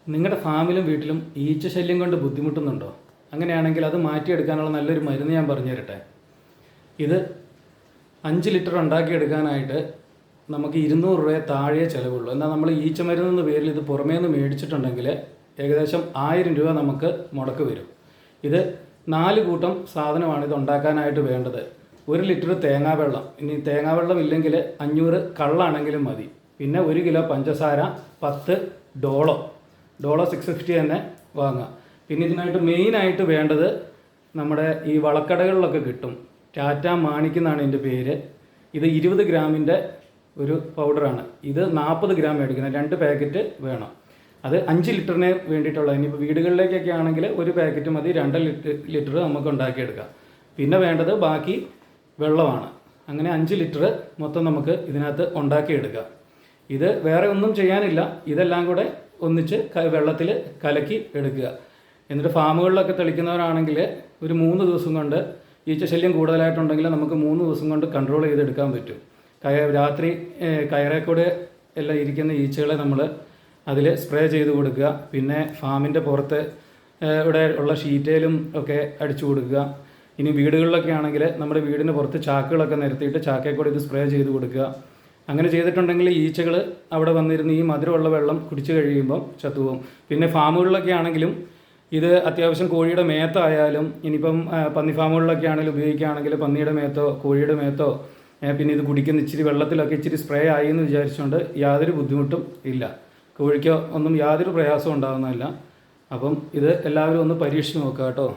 നിങ്ങളുടെ ഫാമിലും വീട്ടിലും ഈച്ച ശല്യം കൊണ്ട് ബുദ്ധിമുട്ടുന്നുണ്ടോ? അങ്ങനെയാണെങ്കിൽ അത് മാറ്റിയെടുക്കാനുള്ള നല്ലൊരു മരുന്ന് ഞാൻ പറഞ്ഞു തരട്ടെ. ഇത് 5 ലിറ്റർ ഉണ്ടാക്കിയെടുക്കാനായിട്ട് നമുക്ക് 200 രൂപയെ താഴെ ചിലവുള്ളൂ. എന്നാൽ നമ്മൾ ഈച്ച മരുന്നെന്ന പേരിൽ ഇത് പുറമേ നിന്ന് മേടിച്ചിട്ടുണ്ടെങ്കിൽ ഏകദേശം 1000 രൂപ നമുക്ക് മുടക്ക് വരും. ഇത് 4 കൂട്ടം സാധനമാണ് ഇത് ഉണ്ടാക്കാനായിട്ട് വേണ്ടത്. 1 ലിറ്റർ തേങ്ങാവെള്ളം, ഇനി തേങ്ങാവെള്ളം ഇല്ലെങ്കിൽ 500 കള്ളാണെങ്കിലും മതി. പിന്നെ 1 കിലോ പഞ്ചസാര, 10 ഡോളോ 650 തന്നെ വാങ്ങുക. പിന്നെ ഇതിനായിട്ട് മെയിനായിട്ട് വേണ്ടത് നമ്മുടെ ഈ വളക്കടകളിലൊക്കെ കിട്ടും, ടാറ്റ മാണിക്ക് എന്നാണ് ഇതിൻ്റെ പേര്. ഇത് 20 ഗ്രാമിൻ്റെ ഒരു പൗഡറാണ്. ഇത് 40 ഗ്രാം മേടിക്കണം, 2 പാക്കറ്റ് വേണം. അത് 5 ലിറ്ററിന് വേണ്ടിയിട്ടുള്ളത്. ഇനിയിപ്പോൾ വീടുകളിലേക്കൊക്കെ ആണെങ്കിൽ 1 പാക്കറ്റ് മതി, 2 ലിറ്റർ നമുക്ക് ഉണ്ടാക്കിയെടുക്കാം. പിന്നെ വേണ്ടത് ബാക്കി വെള്ളമാണ്. അങ്ങനെ 5 ലിറ്റർ മൊത്തം നമുക്ക് ഇതിനകത്ത് ഉണ്ടാക്കിയെടുക്കാം. ഇത് വേറെ ഒന്നും ചെയ്യാനില്ല, ഇതെല്ലാം കൂടെ ഒന്നിച്ച് വെള്ളത്തിൽ കലക്കി എടുക്കുക. എന്നിട്ട് ഫാമുകളിലൊക്കെ തെളിക്കുന്നവരാണെങ്കിൽ ഒരു 3 ദിവസം കൊണ്ട്, ഈച്ച ശല്യം കൂടുതലായിട്ടുണ്ടെങ്കിൽ നമുക്ക് 3 ദിവസം കൊണ്ട് കൺട്രോൾ ചെയ്തെടുക്കാൻ പറ്റും. രാത്രി കയറേക്കൂടെ എല്ലാം ഇരിക്കുന്ന ഈച്ചകളെ നമ്മൾ അതിൽ സ്പ്രേ ചെയ്ത് കൊടുക്കുക. പിന്നെ ഫാമിൻ്റെ പുറത്ത് ഇവിടെ ഉള്ള ഷീറ്റയിലും ഒക്കെ അടിച്ചു കൊടുക്കുക. ഇനി വീടുകളിലൊക്കെ ആണെങ്കിൽ നമ്മുടെ വീടിന് പുറത്ത് ചാക്കുകളൊക്കെ നിരത്തിയിട്ട് ചാക്കയിൽ കൂടെ ഇത് സ്പ്രേ ചെയ്ത് കൊടുക്കുക. അങ്ങനെ ചെയ്തിട്ടുണ്ടെങ്കിൽ ഈച്ചകൾ അവിടെ വന്നിരുന്ന് ഈ മധുരമുള്ള വെള്ളം കുടിച്ചു കഴിയുമ്പം ചത്തുപോകും. പിന്നെ ഫാമുകളിലൊക്കെ ആണെങ്കിലും ഇത് അത്യാവശ്യം കോഴിയുടെ മേത്തായാലും, ഇനിയിപ്പം പന്നി ഫാമുകളിലൊക്കെ ആണെങ്കിലും ഉപയോഗിക്കുകയാണെങ്കിൽ പന്നിയുടെ മേത്തോ കോഴിയുടെ മേത്തോ പിന്നെ ഇത് കുടിക്കുന്ന ഇച്ചിരി വെള്ളത്തിലൊക്കെ ഇച്ചിരി സ്പ്രേ ആയി എന്ന് വിചാരിച്ചുകൊണ്ട് യാതൊരു ബുദ്ധിമുട്ടും ഇല്ല. കോഴിക്കോ ഒന്നും യാതൊരു പ്രയാസവും ഉണ്ടാകുന്നതല്ല. അപ്പം ഇത് എല്ലാവരും ഒന്ന് പരീക്ഷിച്ച് നോക്കുക കേട്ടോ.